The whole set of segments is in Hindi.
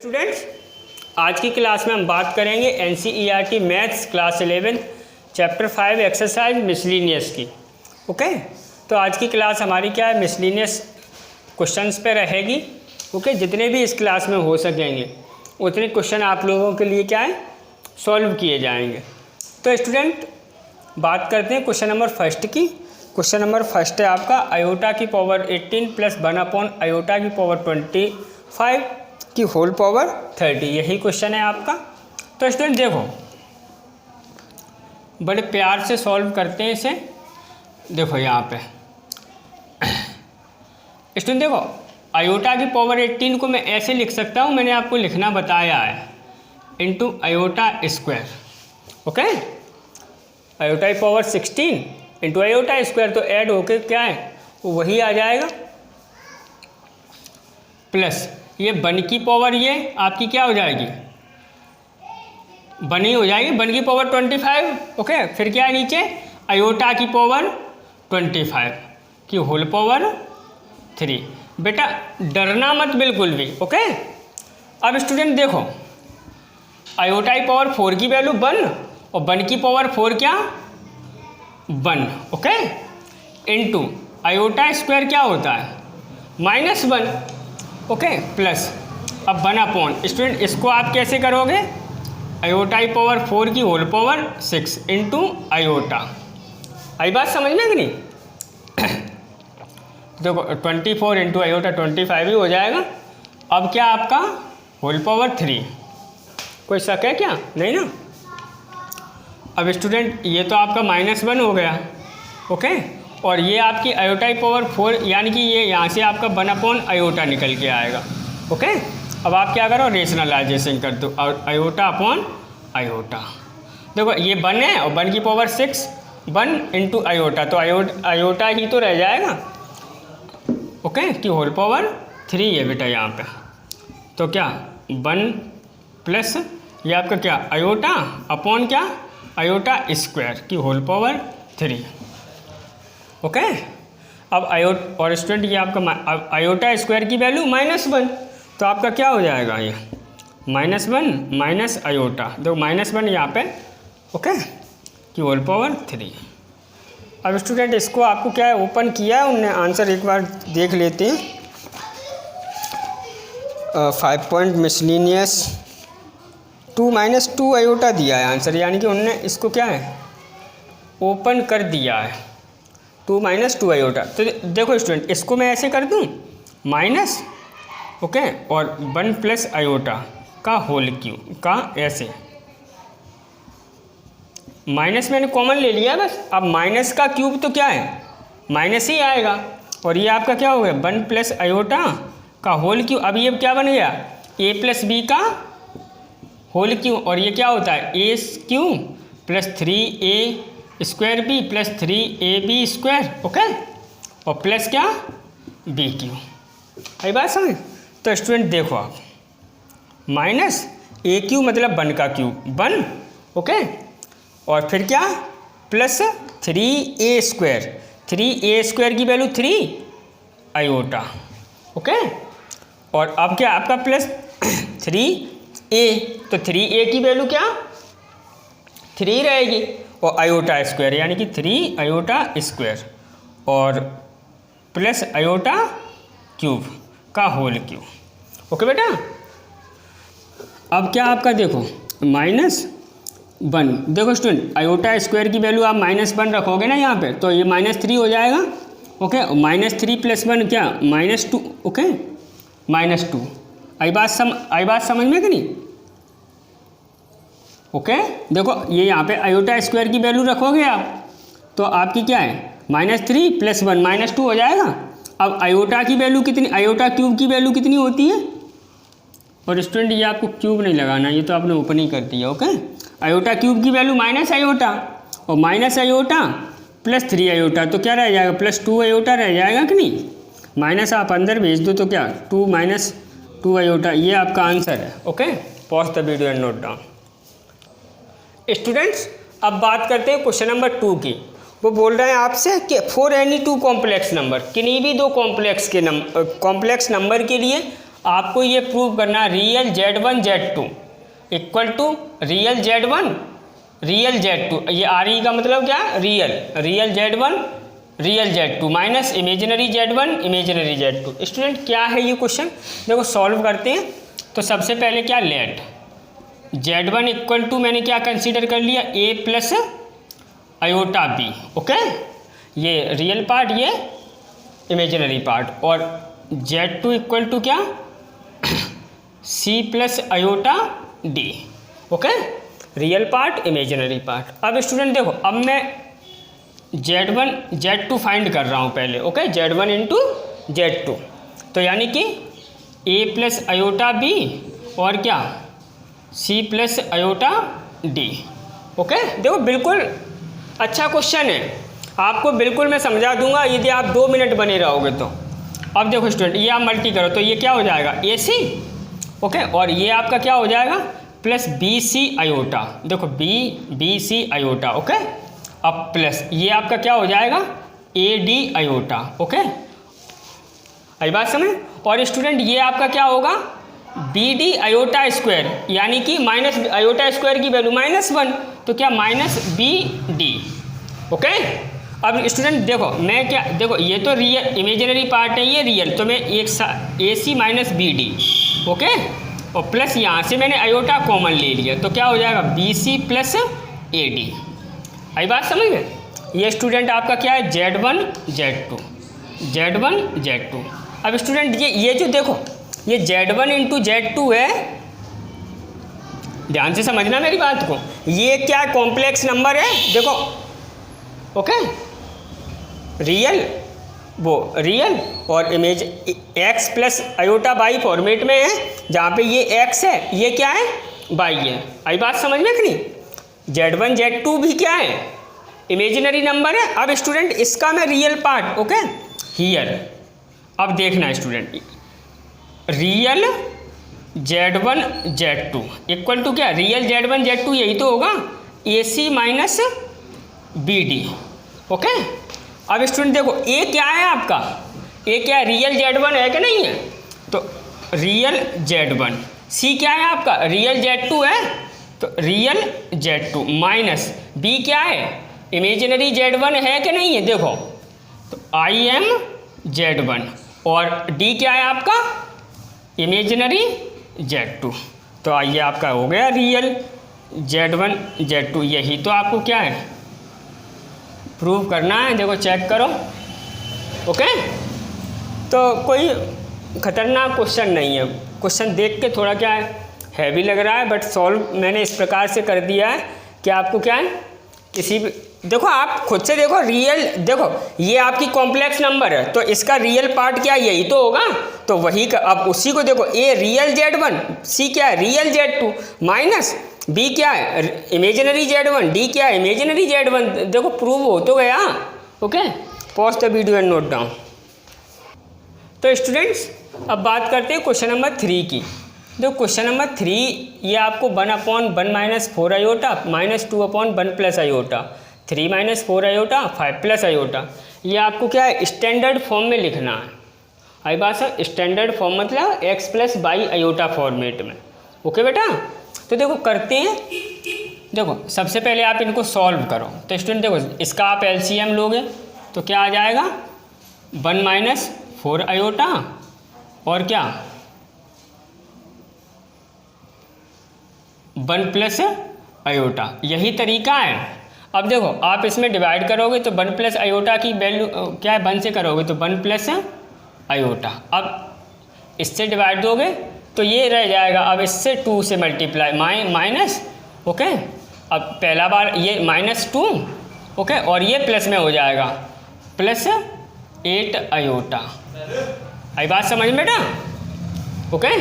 स्टूडेंट्स, आज की क्लास में हम बात करेंगे NCERT maths class 11 chapter 5 exercise miscellaneous की। ओके, तो आज की क्लास हमारी क्या है, मिसलिनियस क्वेश्चंस पे रहेगी। ओके, जितने भी इस क्लास में हो सकेंगे उतने क्वेश्चन आप लोगों के लिए क्या है, सॉल्व किए जाएंगे। तो स्टूडेंट, बात करते हैं क्वेश्चन नंबर फर्स्ट की। क्वेश्चन नंबर फर्स्ट है आपका आयोटा की पावर 18 प्लस 1 आयोटा की पावर 25 की होल पावर 30, यही क्वेश्चन है आपका। तो स्टूडेंट देखो, बड़े प्यार से सॉल्व करते हैं इसे। देखो यहाँ पे स्टूडेंट देखो, आयोटा की पावर 18 को मैं ऐसे लिख सकता हूँ, मैंने आपको लिखना बताया है, into iota square. Okay, iota की पावर 16 इंटू आयोटा स्क्वायर, तो ऐड होके क्या है वो वही आ जाएगा, प्लस ये 1 की पावर ये आपकी क्या हो जाएगी, 1 ही हो जाएगी, 1 की पावर 25। ओके, फिर क्या है नीचे, आयोटा की पावर 25 की होल पावर 3। बेटा डरना मत बिल्कुल भी। ओके, अब स्टूडेंट देखो, आयोटा की पावर 4 की वैल्यू 1 और 1 की पावर 4 क्या 1। ओके, इनटू आयोटा स्क्वायर क्या होता है -1। ओके, प्लस अब 1 स्टूडेंट इसको आप कैसे करोगे, आयोटा की पावर 4 की होल पावर 6 इंटू आयोटा। आई बात समझ में कि नहीं? देखो 24 इंटू आयोटा 25 ही हो जाएगा। अब क्या आपका होल पावर 3, कोई शक है क्या? नहीं ना। अब स्टूडेंट ये तो आपका -1 हो गया। ओके, और ये आपकी आयोटा की पावर 4 यानी कि ये यहाँ से आपका 1 आयोटा निकल के आएगा। ओके, अब आप क्या करो, रेशनलाइजेशन कर दो, और आयोटा अपॉन आयोटा। देखो ये 1 है और 1 की पावर 6, 1 इंटू आयोटा, तो आयोटा ही तो रह जाएगा। ओके, की होल पावर 3 है बेटा यहाँ पे। तो क्या 1 प्लस ये आपका क्या आयोटा अपॉन क्या आयोटा स्क्वायर की होल पावर 3। ओके, अब और स्टूडेंट ये आपका आयोटा स्क्वायर की वैल्यू -1, तो आपका क्या हो जाएगा ये -1 माइनस आयोटा, देखो -1 यहाँ पे। ओके, की होल पावर 3। अब स्टूडेंट इसको आपको क्या है, ओपन किया है उनने, आंसर एक बार देख लेते हैं। 5 पॉइंट मिसलिनियस 2 - 2 आयोटा दिया है आंसर, यानी कि उनने इसको क्या है ओपन कर दिया है, 2 - 2 आयोटा। तो देखो स्टूडेंट, इसको मैं ऐसे कर दूं माइनस, ओके, और 1 प्लस आयोटा का होल क्यूब का ऐसे, माइनस मैंने कॉमन ले लिया बस। अब माइनस का क्यूब तो क्या है माइनस ही आएगा, और ये आपका क्या हो गया 1 प्लस आयोटा का होल क्यूब। अब ये क्या बन गया a प्लस बी का होल क्यूब, और ये क्या होता है a cube plus 3a square B plus 3ab square. Okay, और प्लस क्या बी क्यूब। आई बात समझ? तो स्टूडेंट देखो आप, माइनस a क्यूब मतलब 1 का क्यूब 1। ओके, और फिर क्या plus 3a square, 3a square की वैल्यू 3 आयोटा। ओके, और अब क्या आपका प्लस 3a, तो 3a की वैल्यू क्या 3 रहेगी, और आयोटा स्क्वायर यानी कि 3 आयोटा स्क्वायर, और प्लस आयोटा क्यूब का होल क्यूब। ओके बेटा, अब क्या आपका देखो -1, देखो स्टूडेंट आयोटा स्क्वायर की वैल्यू आप -1 रखोगे ना यहाँ पे, तो ये -3 हो जाएगा। ओके, -3 + 1 क्या -2। ओके, -2। आई बात समझ में कि नहीं? ओके, देखो ये यहाँ पे आयोटा स्क्वायर की वैल्यू रखोगे आप, तो आपकी क्या है -3 + 1 -2 हो जाएगा। अब आयोटा की वैल्यू कितनी, आयोटा क्यूब की वैल्यू कितनी होती है, और स्टूडेंट ये आपको क्यूब नहीं लगाना, ये तो आपने ओपन ही कर दिया। ओके, आयोटा क्यूब की वैल्यू माइनस आयोटा, और माइनस आयोटा प्लस 3 आयोटा, तो क्या रह जाएगा +2 आयोटा रह जाएगा कि नहीं। माइनस आप अंदर भेज दो, तो क्या 2 - 2 आयोटा, ये आपका आंसर है। Okay, pause the video and note down. Students, अब बात करते हैं क्वेश्चन नंबर 2 की। वो बोल रहे हैं आपसे कि फॉर एनी 2 कॉम्प्लेक्स नंबर, किन्हीं भी 2 कॉम्प्लेक्स नंबर के लिए आपको ये प्रूव करना है real Z1 Z2 equal to real Z1 real Z2, ये आर ई का मतलब क्या है, real Z1 real Z2 minus imaginary Z1 imaginary Z2। Student क्या है ये क्वेश्चन, देखो सॉल्व करते हैं। तो सबसे पहले क्या, लेट Z1 इक्वल टू मैंने क्या कंसीडर कर लिया, A plus iota B, okay, ये रियल पार्ट ये इमेजिनरी पार्ट, और Z2 इक्वल टू क्या C plus iota D, okay, real part imaginary part. अब स्टूडेंट देखो, अब मैं Z1 Z2 फाइंड कर रहा हूँ पहले, ओके, Z1 इंटू Z2, तो यानी कि A प्लस आयोटा B और क्या C plus iota D, okay. देखो बिल्कुल अच्छा क्वेश्चन है, आपको बिल्कुल मैं समझा दूंगा यदि आप 2 मिनट बने रहोगे तो। अब देखो स्टूडेंट, ये आप मल्टी करो तो ये क्या हो जाएगा AC, ओके, और ये आपका क्या हो जाएगा प्लस BC आयोटा, देखो BC आयोटा, ओके, अब प्लस ये आपका क्या हो जाएगा AD आयोटा, ओके, आई बात समझ। और स्टूडेंट ये आपका क्या होगा BD आयोटा स्क्वायर, यानी कि माइनस आयोटा स्क्वायर की वैल्यू -1, तो क्या माइनस BD, ओके। अब स्टूडेंट देखो मैं क्या, देखो ये तो रियल इमेजिनरी पार्ट है, ये रियल, तो मैं एक AC माइनस BD, ओके, और प्लस यहाँ से मैंने आयोटा कॉमन ले लिया, तो क्या हो जाएगा BC प्लस AD, आई बात समझ में। ये स्टूडेंट आपका क्या है Z1 Z2। अब स्टूडेंट ये जो देखो ये Z1 इंटू Z2 है, ध्यान से समझना मेरी बात को, ये क्या कॉम्प्लेक्स नंबर है, देखो, ओके, रियल और image x plus iota by format में है, जहाँ पे ये x है ये क्या है बाई है, आई बात समझ में कि नहीं। Z1 Z2 भी क्या है इमेजिनरी नंबर है। अब स्टूडेंट इसका मैं रियल पार्ट, ओके, हियर, अब देखना student, real Z1 Z2 equal to क्या, रियल Z1 Z2 यही तो होगा AC माइनस BD, ओके। अब स्टूडेंट देखो A क्या है आपका, A क्या है रियल Z1 है कि नहीं है, तो रियल Z1, C क्या है आपका रियल Z2 है, तो रियल Z2 माइनस B क्या है इमेजिनरी Z1 है कि नहीं है, देखो, तो IM Z1 और D क्या है आपका इमेजिनरी Z2, तो आइए आपका हो गया रियल Z1 Z2, यही तो आपको क्या है प्रूव करना है। देखो चेक करो, ओके, तो कोई ख़तरनाक क्वेश्चन नहीं है, क्वेश्चन देख के थोड़ा क्या है हैवी लग रहा है, बट सॉल्व मैंने इस प्रकार से कर दिया है कि आपको क्या है किसी भी, देखो आप खुद से देखो रियल, देखो ये आपकी कॉम्प्लेक्स नंबर है तो इसका रियल पार्ट क्या यही तो होगा, तो वही का अब उसी को देखो, A रियल Z1, C क्या है रियल Z2 माइनस B क्या है इमेजिनरी Z1, D क्या है इमेजिनरी Z1, देखो प्रूव हो तो गया, okay. Pause the video and note down. तो स्टूडेंट्स अब बात करते हैं क्वेश्चन नंबर 3 की। देखो क्वेश्चन नंबर 3 ये आपको 1/1 minus 4 iota minus 2/1 plus iota 3 minus 4 iota 5 plus iota, ये आपको क्या है स्टैंडर्ड फॉर्म में लिखना है, आई बात सर, स्टैंडर्ड फॉर्म मतलब x plus y iota format में, ओके बेटा। तो देखो करते हैं, देखो सबसे पहले आप इनको सॉल्व करो, तो स्टूडेंट देखो इसका आप LCM लोगे तो क्या आ जाएगा 1 माइनस 4 आयोटा और क्या 1 प्लस आयोटा, यही तरीका है। अब देखो आप इसमें डिवाइड करोगे तो 1 प्लस आयोटा की वैल्यू क्या है 1 से करोगे तो 1 प्लस आयोटा, अब इससे डिवाइड दोगे तो ये रह जाएगा, अब इससे 2 से मल्टीप्लाई माइनस, ओके, अब पहला बार ये -2, ओके, और ये प्लस में हो जाएगा प्लस 8 आयोटा, आई बात समझ में बेटा, ओके।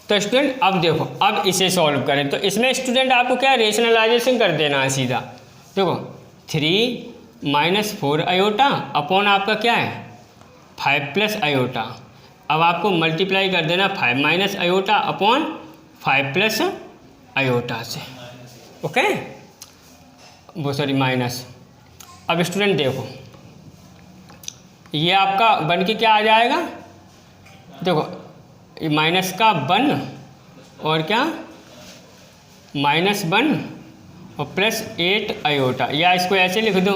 तो स्टूडेंट अब देखो अब इसे सॉल्व करें, तो इसमें स्टूडेंट आपको क्या रेशनलाइजेशन कर देना है सीधा, देखो 3 माइनस 4 आयोटा अपॉन आपका क्या है 5 प्लस आयोटा, अब आपको मल्टीप्लाई कर देना 5 minus iota upon 5 plus iota से, ओके, वो सॉरी माइनस। अब स्टूडेंट देखो ये आपका बन के क्या आ जाएगा, देखो माइनस का 1 और क्या -1 और प्लस 8 आयोटा, या इसको ऐसे लिख दो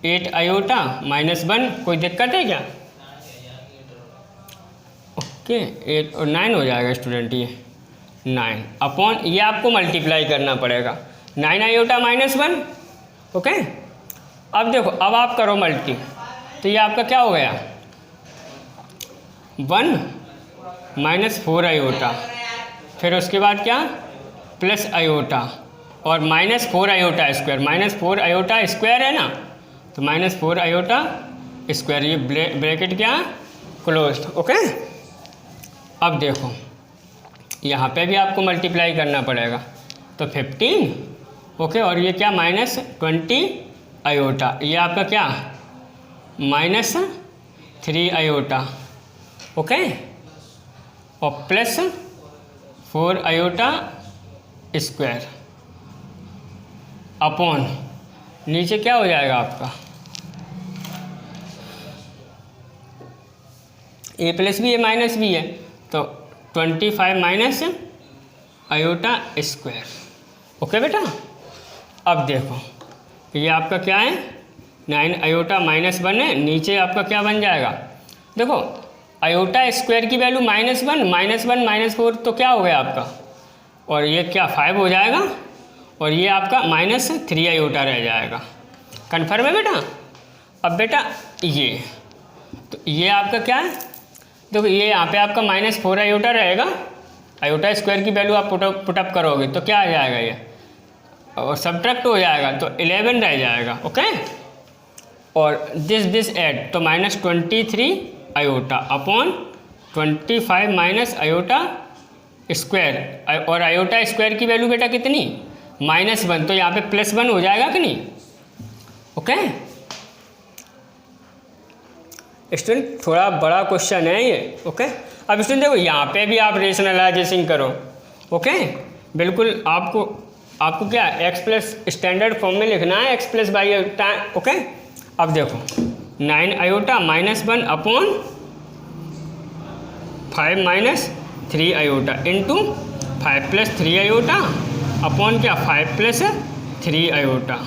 8 आयोटा -1। कोई दिक्कत है क्या? ओके 8 और 9 हो जाएगा स्टूडेंट, ये 9 अपॉन, ये आपको मल्टीप्लाई करना पड़ेगा 9 आयोटा -1। ओके अब देखो, अब आप करो मल्टी, तो ये आपका क्या हो गया 1 -4 आयोटा, फिर उसके बाद क्या प्लस आयोटा और -4 आयोटा स्क्वायर, -4 आयोटा स्क्वायर है ना, तो -4 आयोटा स्क्वायर, ये ब्रैकेट क्या क्लोज्ड। ओके अब देखो यहाँ पे भी आपको मल्टीप्लाई करना पड़ेगा, तो 15। ओके और ये क्या -20 आयोटा, ये आपका क्या -3 आयोटा। ओके और प्लस 4 आयोटा स्क्वायर अपॉन, नीचे क्या हो जाएगा आपका a plus B, a minus B है, तो 25 माइनस आयोटा स्क्वायर। ओके बेटा अब देखो ये आपका क्या है 9 आयोटा -1 है, नीचे आपका क्या बन जाएगा, देखो आयोटा स्क्वायर की वैल्यू -1 -4 तो क्या हो गया आपका, और ये क्या 5 हो जाएगा, और ये आपका -3 आयोटा रह जाएगा। कन्फर्म है बेटा? अब बेटा ये, तो ये आपका क्या है, देखो ये यहाँ पे आपका -4 आयोटा रहेगा, आयोटा स्क्वायर की वैल्यू आप पुटअप करोगे तो क्या आ जाएगा ये, और सब्ट्रैक्ट हो जाएगा तो 11 रह जाएगा। ओके और दिस ऐड, तो -23 iota upon 25 minus iota square, और आयोटा स्क्वायर की वैल्यू बेटा कितनी -1, तो यहाँ पे +1 हो जाएगा कि नहीं। ओके स्टूडेंट थोड़ा बड़ा क्वेश्चन है ये। ओके अब स्टूडेंट देखो यहाँ पे भी आप रेशनलाइजेशन करो। ओके बिल्कुल आपको क्या x प्लस स्टैंडर्ड फॉर्म में लिखना है, x plus y iota. Okay अब देखो 9 iota -1 upon 5 -3 iota into 5 + 3 iota upon क्या 5 + 3 आयोटा,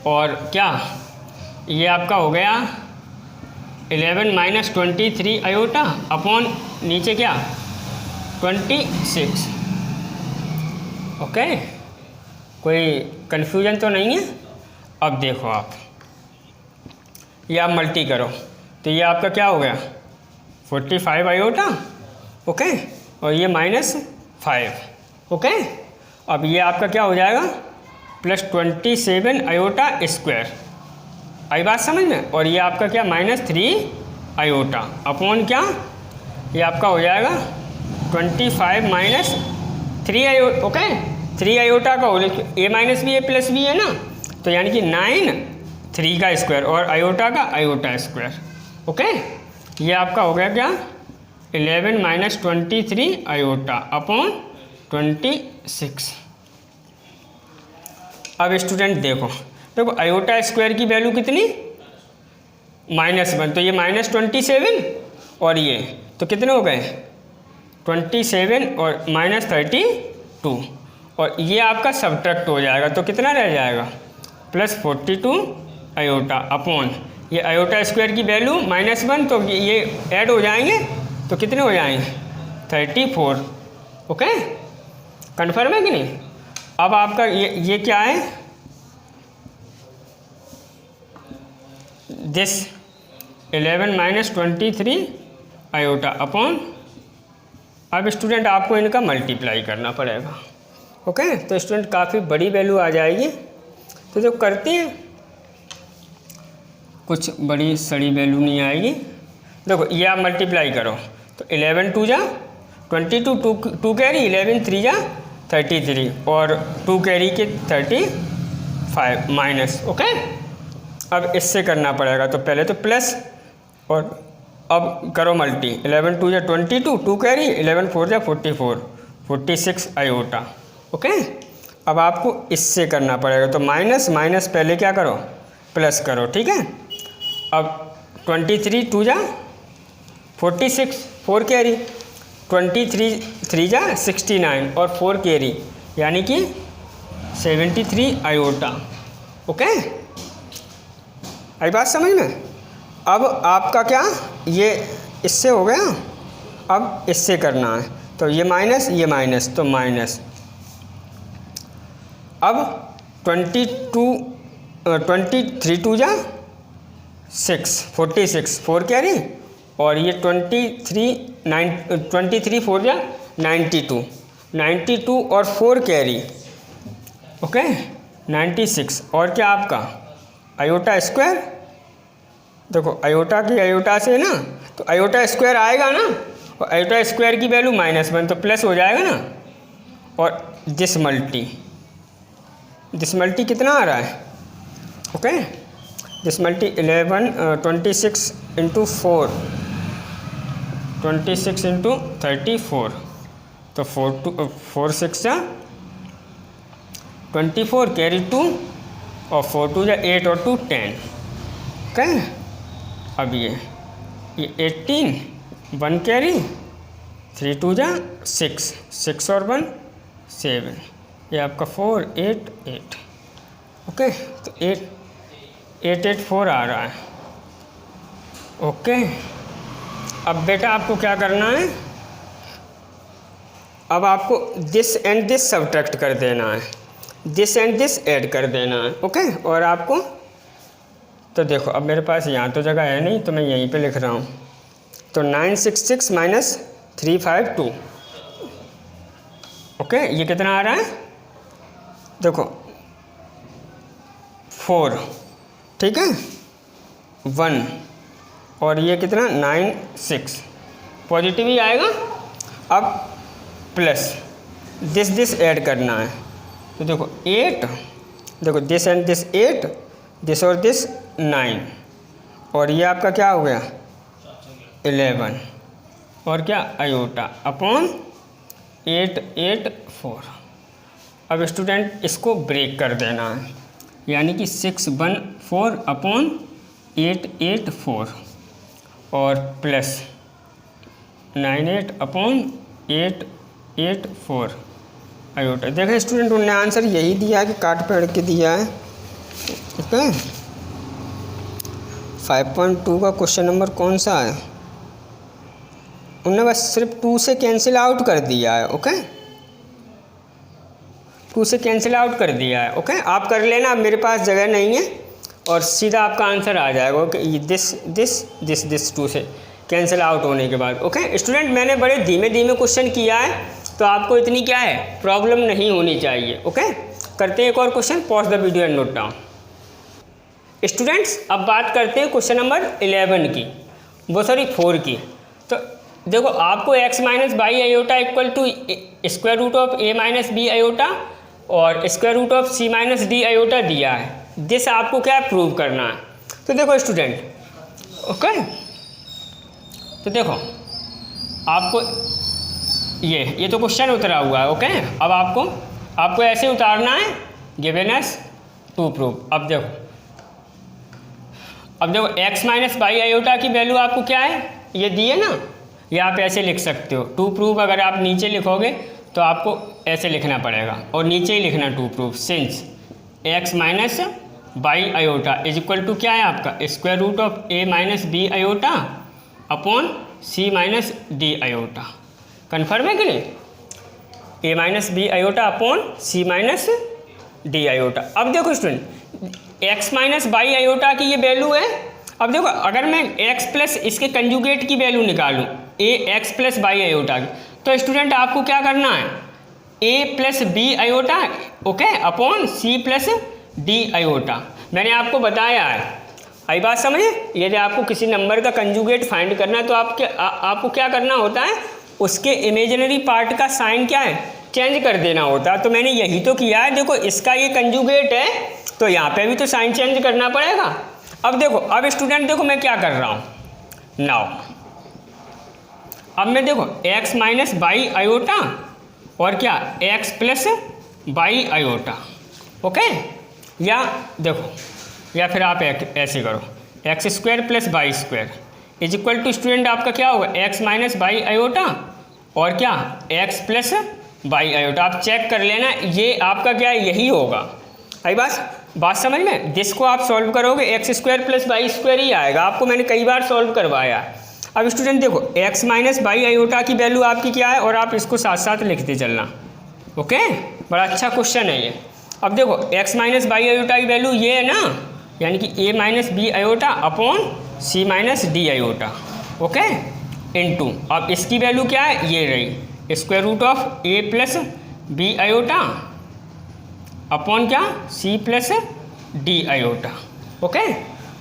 और क्या ये आपका हो गया 11 - 23 आयोटा अपॉन नीचे क्या 26। ओके कोई कन्फ्यूजन तो नहीं है। अब देखो आप ये आप मल्टी करो तो ये आपका क्या हो गया 45 आयोटा। ओके और ये -5। ओके अब ये आपका क्या हो जाएगा +27 आयोटा स्क्वायर। आई बात समझ में। और ये आपका क्या -3 आयोटा अपॉन क्या ये आपका हो जाएगा 25 - 3 आयोटा। ओके 3 आयोटा का हो a minus B a plus B है ना, तो यानी कि 9 3 का स्क्वायर और आयोटा का आयोटा स्क्वायर। ओके ये आपका हो गया क्या 11 - 23 आयोटा अपॉन 26। अब स्टूडेंट देखो आयोटा स्क्वायर की वैल्यू कितनी -1, तो ये -27 और ये तो कितने हो गए 27 और -32, और ये आपका सब्ट्रैक्ट हो जाएगा तो कितना रह जाएगा +42 आयोटा अपॉन ये आयोटा स्क्वायर की वैल्यू -1, तो ये ऐड हो जाएंगे तो कितने हो जाएंगे 34। ओके कन्फर्म है कि नहीं। अब आपका ये क्या है दिस 11 - 23 आयोटा अपॉन, अब स्टूडेंट आपको इनका मल्टीप्लाई करना पड़ेगा। ओके तो स्टूडेंट काफ़ी बड़ी वैल्यू आ जाएगी, तो जो करते हैं कुछ बड़ी सड़ी वैल्यू नहीं आएगी। देखो ये आप मल्टीप्लाई करो तो 11 2 जा 22, 2 कैरी 11 3 जा 33 और 2 कैरी के 35 माइनस। ओके अब इससे करना पड़ेगा, तो पहले तो प्लस और अब करो मल्टी 11 2 जा 22, 2 कैरी 11 4 जा 44, 46 आयोटा। ओके अब आपको इससे करना पड़ेगा, तो माइनस पहले क्या करो प्लस करो। ठीक है अब 23 2 जा 46 4 कैरी 23 3 जा 69 और 4 कैरी यानी कि 73 आयोटा। ओके, आई बात समझ में। अब आपका क्या, ये इससे हो गया, अब इससे करना है तो ये माइनस तो माइनस। अब 23 2 जा 6 46 4 कैरी और ये 23 4 जा 92 और 4 कैरी। ओके 96 और क्या आपका आयोटा स्क्वायर। देखो आयोटा की आयोटा से ना तो आयोटा स्क्वायर आएगा ना, और आयोटा स्क्वायर की वैल्यू -1 तो प्लस हो जाएगा ना। और दिस मल्टी कितना आ रहा है। Okay this multi 26 into 4 26 into 34 तो 4 6 जा 24 कैरी 2 और 4 2 जा 8 और 2 10। ओके अब ये 18 1 कैरी 3 2 जा 6 और 1 7 ये आपका 4 8 8। ओके तो 8 8 4 आ रहा है। ओके अब बेटा आपको क्या करना है, अब आपको दिस एंड दिस सब्ट्रैक्ट कर देना है, दिस एंड दिस ऐड कर देना है। ओके और आपको तो देखो अब मेरे पास यहाँ तो जगह है नहीं तो मैं यहीं पे लिख रहा हूँ। तो 966 माइनस 352। ओके ये कितना आ रहा है, देखो 4 ठीक है 1 और ये कितना 9 6 पॉजिटिव ही आएगा। अब प्लस दिस ऐड करना है तो देखो 8, देखो दिस एंड दिस 8 दिस और दिस 9 और ये आपका क्या हो गया 11 और क्या आयोटा अपॉन 8 8 4। अब स्टूडेंट इसको ब्रेक कर देना है यानी कि 614 अपॉन 8 8 4 और प्लस 98 अपॉन 8 8 4 आयोटा। देखें स्टूडेंट उन्होंने आंसर यही दिया है कि काट पढ़ के दिया है। ओके 5.2 का क्वेश्चन नंबर कौन सा है, उन्होंने बस सिर्फ 2 से कैंसिल आउट कर दिया है। ओके 2 से कैंसिल आउट कर दिया है। ओके आप कर लेना, अब मेरे पास जगह नहीं है और सीधा आपका आंसर आ जाएगा। ओके दिस 2 से कैंसिल आउट होने के बाद। ओके स्टूडेंट मैंने बड़े धीमे धीमे क्वेश्चन किया है तो आपको इतनी क्या है प्रॉब्लम नहीं होनी चाहिए। ओके करते हैं एक और question, pause the video and note down. Students अब बात करते हैं क्वेश्चन नंबर 11 की, वो सॉरी 4 की। तो देखो आपको x minus y iota equal to square root of a minus B iota और square root of c minus D iota दिया है। दिस आपको क्या प्रूव करना है। तो देखो स्टूडेंट ओके तो देखो आपको ये तो क्वेश्चन उतरा हुआ है। ओके अब आपको ऐसे उतारना है गिवन एस टू प्रूव। अब देखो x माइनस बाई आयोटा की वैल्यू आपको क्या है ये दी है ना, ये आप ऐसे लिख सकते हो टू प्रूव। अगर आप नीचे लिखोगे तो आपको ऐसे लिखना पड़ेगा और नीचे ही लिखना to prove since x minus y iota is equal to क्या है आपका square root of a minus B iota upon c minus D iota. Confirm है कि नहीं, a minus B iota upon c minus D iota. अब देखो student x minus y iota की ये वैल्यू है। अब देखो अगर मैं x प्लस इसके कंजुगेट की वैल्यू निकालूं a x plus y iota की, तो स्टूडेंट आपको क्या करना है a plus B iota okay upon c plus D iota. मैंने आपको बताया है, आई बात समझे। यदि आपको किसी नंबर का कंजुगेट फाइंड करना है तो आपको क्या करना होता है, उसके इमेजिनरी पार्ट का साइन क्या है चेंज कर देना होता है। तो मैंने यही तो किया है। देखो इसका ये कंजुगेट है तो यहाँ पे भी तो साइन चेंज करना पड़ेगा। अब देखो अब स्टूडेंट देखो मैं क्या कर रहा हूँ नाउ, अब मैं देखो x माइनस बाई आयोटा और क्या x plus y iota. Okay या देखो या फिर आप ऐसे करो x square plus y square is equal to student आपका क्या होगा x माइनस बाई आयोटा और क्या x प्लस बाई आयोटा। आप चेक कर लेना, ये आपका क्या है, यही होगा। आई बात समझ में। जिसको आप सॉल्व करोगे x square plus y square ही आएगा, आपको मैंने कई बार सॉल्व करवाया। अब स्टूडेंट देखो x माइनस बाई आयोटा की वैल्यू आपकी क्या है, और आप इसको साथ साथ लिखते चलना। ओके, बड़ा अच्छा क्वेश्चन है ये। अब देखो x माइनस बाई आयोटा की वैल्यू ये है ना, यानी कि a minus B iota upon C minus D iota. Okay, into अब इसकी वैल्यू क्या है, ये रही square root of a plus B iota upon क्या c plus D iota. Okay,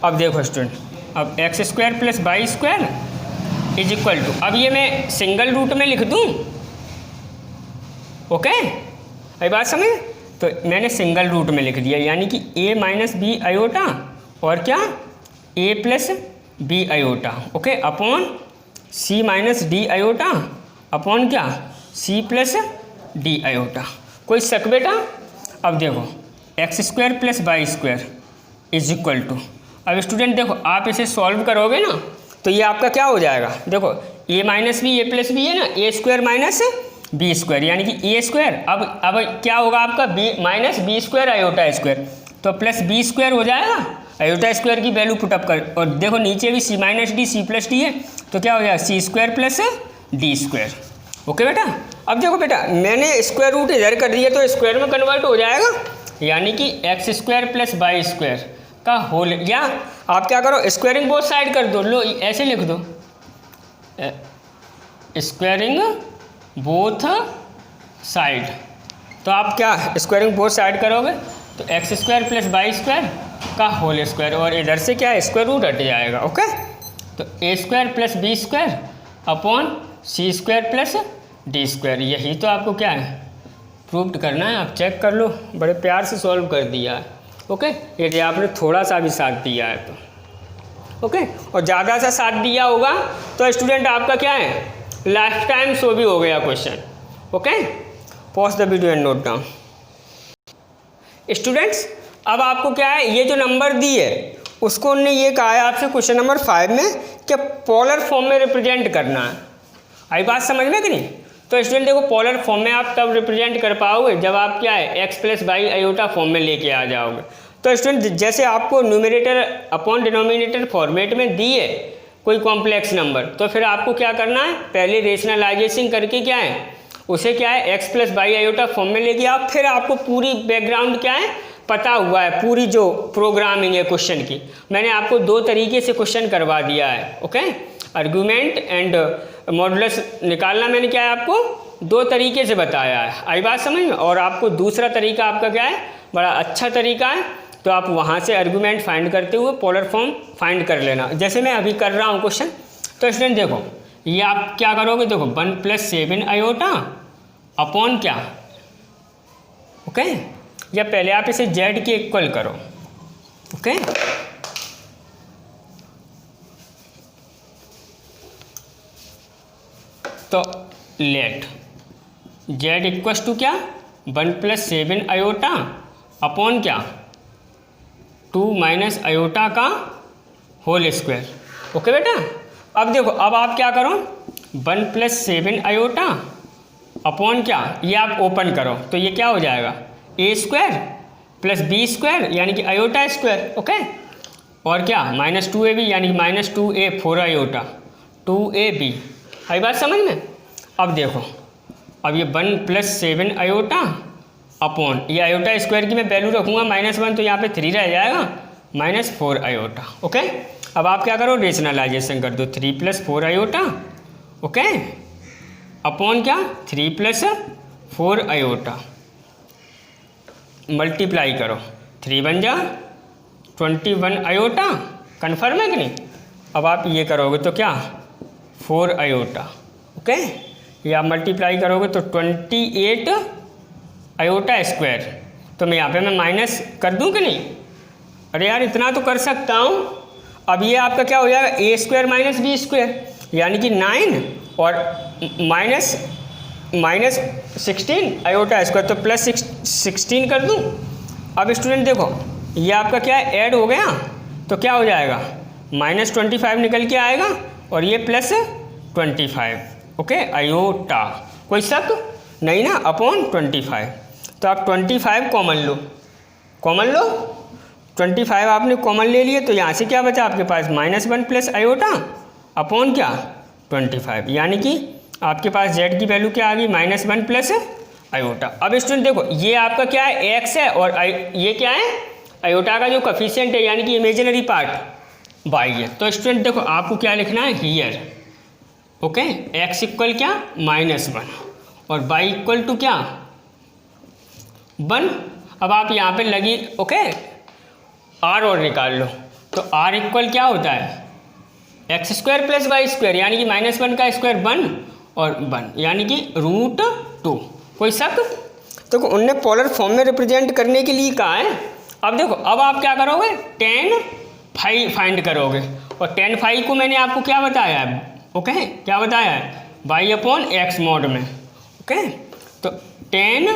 अब देखो स्टूडेंट, अब x square plus y square is equal to, अब ये मैं सिंगल रूट में लिख दूँ। ओके, अभी बात समझ, तो मैंने सिंगल रूट में लिख दिया, यानी कि a माइनस बी आयोटा और क्या a plus B iota. Okay, upon c minus D iota upon क्या c प्लस डी आयोटा। कोई शक बेटा? अब देखो x square plus y square is equal to, अब स्टूडेंट देखो आप इसे सॉल्व करोगे ना, तो ये आपका क्या हो जाएगा, देखो a minus B A plus B है ना, A square minus B square, यानी कि ए स्क्वायर। अब क्या होगा आपका B minus B square iota square, तो प्लस बी स्क्वायर हो जाएगा। आयोटा स्क्वायर की वैल्यू पुटअप कर, और देखो नीचे भी C minus D C plus D है, तो क्या हो जाएगा C square plus D square. Okay बेटा, अब देखो बेटा मैंने स्क्वायर रूट इधर कर दिया तो स्क्वायर में कन्वर्ट हो जाएगा, यानी कि x square plus y square का होल, या आप क्या करो स्क्वायरिंग बोथ साइड कर दो, लो ऐसे लिख दो स्क्वायरिंग बोथ साइड। तो आप क्या स्क्वायरिंग बोथ साइड करोगे तो x square plus y square का होल स्क्वायर, और इधर से क्या स्क्वायर रूट हट जाएगा। ओके, तो A square plus B square upon C square plus D square, यही तो आपको क्या है प्रूव करना है। आप चेक कर लो, बड़े प्यार से सॉल्व कर दिया है। ओके, यदि आपने थोड़ा सा भी साथ दिया है तो ओके, और ज़्यादा सा साथ दिया होगा तो स्टूडेंट आपका क्या है लास्ट टाइम सो भी हो गया question. Okay, pause the video and note down. Students अब आपको क्या है, ये जो नंबर दी है उसको उन्होंने ये कहा है आपसे क्वेश्चन नंबर 5 में कि पोलर फॉर्म में रिप्रेजेंट करना है। आई बात समझ में कि नहीं? तो स्टूडेंट देखो पोलर फॉर्म में आप तब रिप्रेजेंट कर पाओगे जब आप क्या है x plus y iota form में लेके आ जाओगे। तो स्टूडेंट जैसे आपको न्यूमरेटर अपॉन डिनोमिनेटर फॉर्मेट में दी है कोई कॉम्प्लेक्स नंबर, तो फिर आपको क्या करना है, पहले रेशनलाइजेशन करके क्या है उसे क्या है x plus y iota form में लेके आओ। फिर आपको पूरी बैकग्राउंड क्या है पता हुआ है, पूरी जो प्रोग्रामिंग है क्वेश्चन की, मैंने आपको 2 तरीके से क्वेश्चन करवा दिया है। ओके, आर्गुमेंट एंड मॉडुलस निकालना मैंने क्या है आपको 2 तरीके से बताया है। आई बात समझ में? और आपको दूसरा तरीका आपका क्या है बड़ा अच्छा तरीका है, तो आप वहाँ से आर्गुमेंट फाइंड करते हुए पोलर फॉर्म फाइंड कर लेना, जैसे मैं अभी कर रहा हूँ क्वेश्चन। तो स्टूडेंट देखो ये आप क्या करोगे, देखो 1 + 7 आयोटा अपॉन क्या, ओके, या पहले आप इसे z के इक्वल करो। ओके, तो लेट z इक्वल्स टू क्या 1 + 7 आयोटा अपॉन क्या 2 - आयोटा का होल स्क्वायर। ओके बेटा, अब देखो अब आप क्या करो 1 + 7 आयोटा अपॉन क्या, ये आप ओपन करो तो ये क्या हो जाएगा a² + b² यानी कि आयोटा स्क्वायर। ओके, और क्या -2ab यानी कि -2a 4 आयोटा 2ab। आई बात समझ में? अब देखो अब ये 1 + 7 आयोटा अपॉन ये आयोटा स्क्वायर की मैं वैल्यू रखूँगा -1, तो यहाँ पे 3 रह जाएगा -4 आयोटा। ओके, अब आप क्या करो रेशनलाइजेशन कर दो 3 + 4 आयोटा, ओके, अपॉन क्या 3 + 4 आयोटा, मल्टीप्लाई करो 3 × 1 = 21 आयोटा। कन्फर्म है कि नहीं? अब आप ये करोगे तो क्या 4 आयोटा। ओके, ये आप मल्टीप्लाई करोगे तो 28 आयोटा स्क्वायर। तो मैं यहाँ पे मैं माइनस कर दूँ कि नहीं? अरे यार इतना तो कर सकता हूँ। अब ये आपका क्या हो जाएगा a² - b² यानी कि 9 और -16 आयोटा स्क्वायर, तो +16 कर दूँ। अब स्टूडेंट देखो ये आपका क्या है ऐड हो गया, तो क्या हो जाएगा -25 निकल के आएगा और ये +25। ओके, आयोटा, कोई शक नहीं ना, अपॉन 25। तो आप 25 कॉमन लो, 25 आपने कॉमन ले लिए, तो यहाँ से क्या बचा आपके पास -1 प्लस आयोटा अपॉन क्या 25, यानी कि आपके पास z की वैल्यू क्या आ गई -1 प्लस आयोटा। अब स्टूडेंट देखो ये आपका क्या है x है और ये क्या है आयोटा का जो कोफिशिएंट है यानी कि इमेजिनरी पार्ट y है। तो स्टूडेंट देखो आपको क्या लिखना है हियर, ओके, x इक्वल क्या -1 और y इक्वल टू क्या 1। अब आप यहाँ पे लगी ओके r और निकाल लो, तो r इक्वल क्या होता है x² प्लस y² यानी कि -1 का स्क्वायर 1 और 1 यानी कि √2। कोई शक? तो उनने पोलर फॉर्म में रिप्रेजेंट करने के लिए कहा है। अब देखो अब आप क्या करोगे tan phi फाइंड करोगे, और tan phi को मैंने आपको क्या बताया है, ओके क्या बताया है y/x मॉड में, ओके। तो tan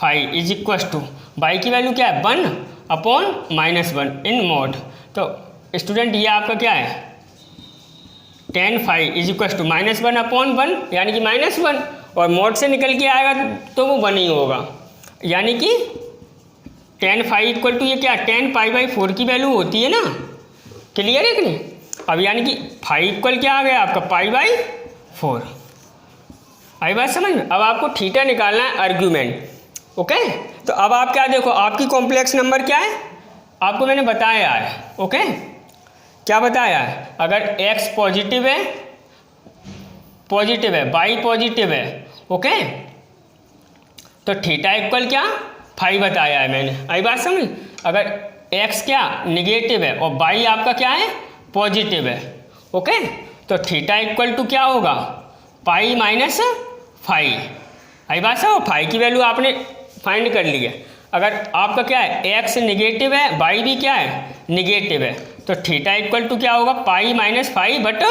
phi is equal to y की वैल्यू क्या है 1/-1 इन मॉड। तो स्टूडेंट ये आपका क्या है tan phi is equal to -1/1 यानी कि -1, और मॉड से निकल के आएगा तो वो 1 ही होगा, यानी कि tan phi इक्वल टू ये क्या tan π/4 की वैल्यू होती है ना, क्लियर है कि नहीं। अब यानी कि phi इक्वल क्या आ गया आपका π/4। आई बात समझ में। अब आपको थीटा निकालना है आर्ग्यूमेंट, ओके। तो अब आप क्या देखो आपकी कॉम्प्लेक्स नंबर क्या है आपको मैंने बताया है, ओके क्या बताया है, अगर x पॉजिटिव है y पॉजिटिव है, ओके, तो थीटा इक्वल क्या फाई बताया है मैंने। आई बात समझ। अगर x क्या निगेटिव है और y आपका क्या है पॉजिटिव है, ओके, तो थीटा इक्वल टू क्या होगा π-φ। आई बात समझ। फाई की वैल्यू आपने फाइंड कर ली है। अगर आपका क्या है x निगेटिव है y भी क्या है निगेटिव है, तो थीटा इक्वल टू क्या होगा π-φ बट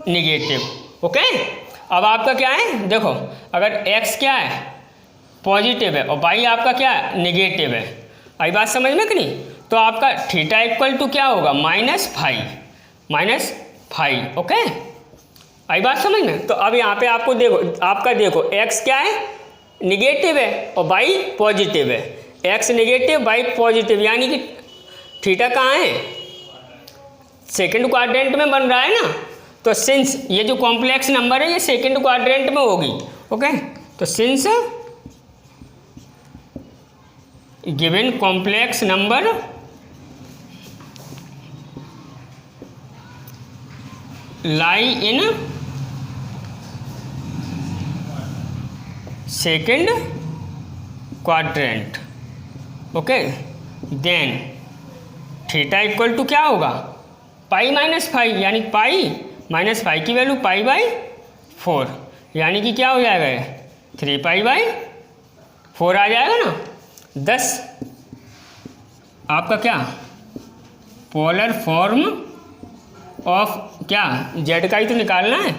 निगेटिव, ओके। अब आपका क्या है देखो अगर x क्या है पॉजिटिव है और y आपका क्या है निगेटिव है, आई बात समझ में कि नहीं, तो आपका थीटा इक्वल टू क्या होगा -φ, ओके। आई बात समझ में। तो अब यहाँ पे आपको देखो आपका देखो x क्या है निगेटिव है और y पॉजिटिव है, x निगेटिव y पॉजिटिव, यानी कि थीटा कहाँ है सेकंड क्वाड्रेंट में बन रहा है ना। तो सिंस ये जो कॉम्प्लेक्स नंबर है ये सेकंड क्वाड्रेंट में होगी, ओके। तो since given complex number lie in second quadrant, okay, then theta equal to क्या होगा π-φ, यानी π-φ की वैल्यू π/4, यानी कि क्या हो जाएगा ये 3π/4 आ जाएगा ना। 10 आपका क्या पोलर फॉर्म ऑफ क्या z का ही तो निकालना है,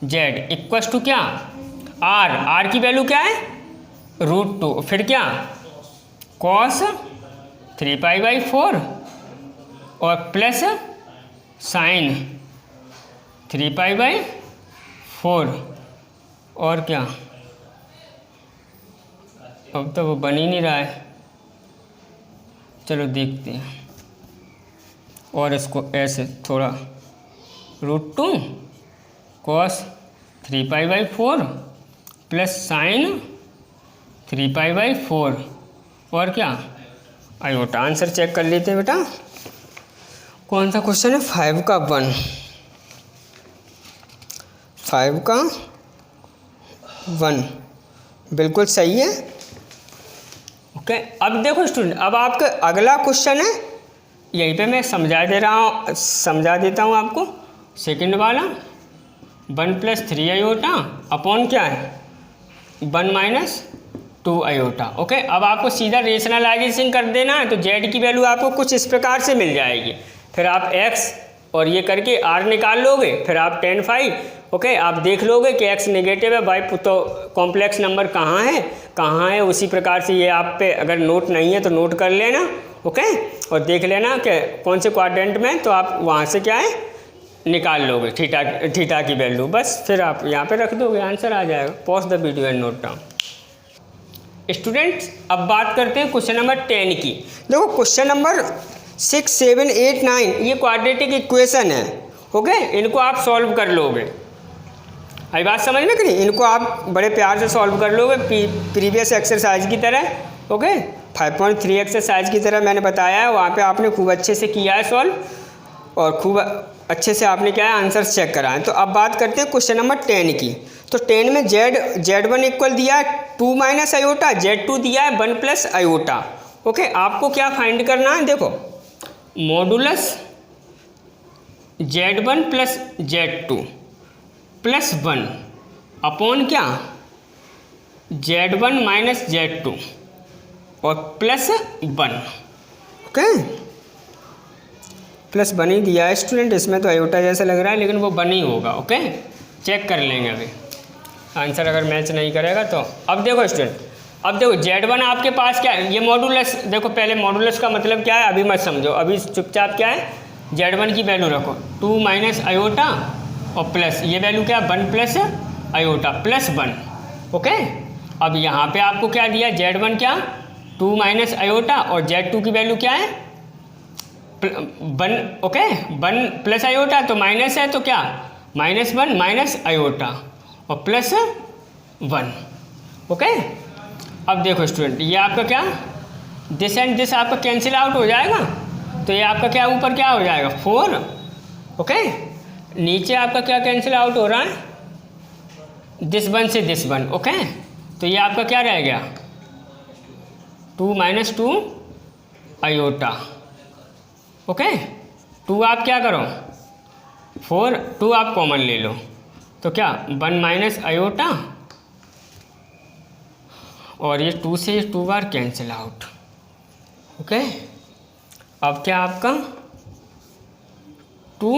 z इक्वल टू क्या r की वैल्यू क्या है √2, फिर क्या cos 3π/4 और प्लस साइन 3π/4 और क्या, अब तो वो बन ही नहीं रहा है, चलो देखते हैं। और इसको ऐसे थोड़ा √2 cos 3π/4 प्लस साइन 3π/4 और क्या आयोटा। आंसर चेक कर लेते हैं बेटा, कौन सा क्वेश्चन है 5 का 1, 5 का 1 बिल्कुल सही है, ओके। अब देखो स्टूडेंट अब आपका अगला क्वेश्चन है, यहीं पे मैं समझा देता हूँ आपको। सेकंड वाला 1 + 3 आयोटा अपॉन क्या है 1 - 2 आयोटा, ओके। अब आपको सीधा रेशनलाइजेशन कर देना है, तो z की वैल्यू आपको कुछ इस प्रकार से मिल जाएगी, फिर आप x और ये करके r निकाल लोगे, फिर आप tan phi, ओके, आप देख लोगे कि x नेगेटिव है y, तो कॉम्प्लेक्स नंबर कहाँ है उसी प्रकार से ये आप पे अगर नोट नहीं है तो नोट कर लेना, ओके, और देख लेना कि कौन से क्वाड्रेंट में, तो आप वहाँ से क्या है निकाल लोगे थीटा की वैल्यू, बस फिर आप यहाँ पे रख दोगे, आंसर आ जाएगा। Pause the video and note down. Students अब बात करते हैं क्वेश्चन नंबर 10 की। देखो क्वेश्चन नंबर 6, 7, 8, 9 ये क्वाड्रेटिक इक्वेशन है, ओके। इनको आप सॉल्व कर लोगे, आई बात समझ में कि नहीं? इनको आप बड़े प्यार से सॉल्व कर लोगे प्रीवियस एक्सरसाइज की तरह, ओके। 5.3 एक्सरसाइज की तरह मैंने बताया है, वहाँ पे आपने खूब अच्छे से किया है सॉल्व, और खूब अच्छे से आपने क्या है आंसर चेक करा है। तो अब बात करते हैं क्वेश्चन नंबर 10 की। तो 10 में Z1 इक्वल दिया है 2 माइनस आयोटा, Z2 दिया है 1 प्लस आयोटा, ओके। आपको क्या फाइंड करना है? देखो modulus Z1 plus Z2 plus 1 upon क्या Z1 माइनस Z2 और प्लस 1, ओके। प्लस 1 ही दिया है स्टूडेंट, इसमें तो आयोटा जैसा लग रहा है लेकिन वो 1 ही होगा, ओके। चेक कर लेंगे अभी आंसर अगर मैच नहीं करेगा तो। अब देखो स्टूडेंट, अब देखो Z1 आपके पास क्या है, ये मॉडुलस, देखो पहले मॉडुलस का मतलब क्या है अभी मत समझो, अभी चुपचाप क्या है Z1 की वैल्यू रखो 2 माइनस आयोटा और प्लस ये वैल्यू क्या 1 प्लस आयोटा प्लस 1, ओके। अब यहाँ पे आपको क्या दिया Z1 क्या 2 माइनस आयोटा और Z2 की वैल्यू क्या है 1, ओके। 1 प्लस आयोटा तो माइनस है तो क्या -1 माइनस आयोटा और प्लस 1, ओके। अब देखो स्टूडेंट ये आपका क्या दिस एंड दिस आपका कैंसिल आउट हो जाएगा, तो ये आपका क्या ऊपर क्या हो जाएगा 4, ओके। नीचे आपका क्या कैंसिल आउट हो रहा है दिस 1 से दिस 1, ओके। तो ये आपका क्या रह गया 2 माइनस 2 आयोटा, ओके। 2 आप क्या करो 4, 2 आप कॉमन ले लो तो क्या 1 माइनस आयोटा और ये 2 से 2 बार कैंसिल आउट, ओके। अब क्या आपका 2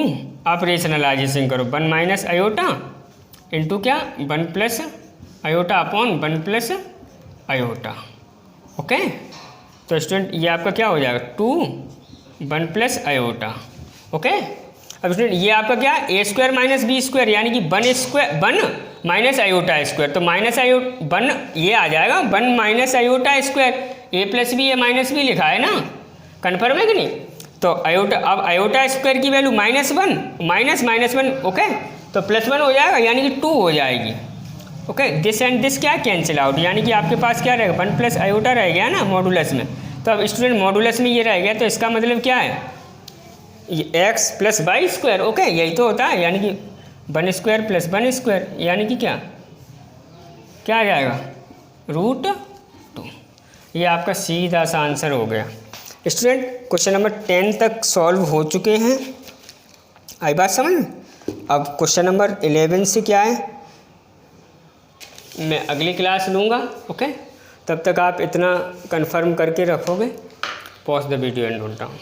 आप रेशनलाइजेशन करो 1 माइनस आयोटा इंटू क्या 1 plus iota upon 1 plus iota, okay. तो स्टूडेंट ये आपका क्या हो जाएगा 2 1 प्लस आयोटा, ओके। अब स्टूडेंट ये आपका क्या a square minus B square यानी कि 1 माइनस आयोटा स्क्वायर, तो माइनस 1 ये आ जाएगा 1 minus iota square, a plus B minus B लिखा है ना, कन्फर्म है कि नहीं? तो आयोटा अब आयोटा स्क्वायर की वैल्यू -1 -1, ओके। तो +1 हो जाएगा यानी कि 2 हो जाएगी, ओके। दिस एंड दिस क्या कैंसिल आउट यानी कि आपके पास क्या रहेगा 1 प्लस आयोटा रह गया ना मॉडुलस में। तो अब स्टूडेंट मॉडुलस में ये रह गया तो इसका मतलब क्या है ये x plus y square, okay. यही तो होता है यानी कि 1 स्क्वायर प्लस 1 स्क्वायर यानी कि क्या आ जाएगा √2। ये आपका सीधा सा आंसर हो गया। स्टूडेंट क्वेश्चन नंबर 10 तक सॉल्व हो चुके हैं, आई बात समझ में? अब क्वेश्चन नंबर 11 से क्या है मैं अगली क्लास लूँगा, ओके। तब तक आप इतना कंफर्म करके रखोगे। Pause the video and note down.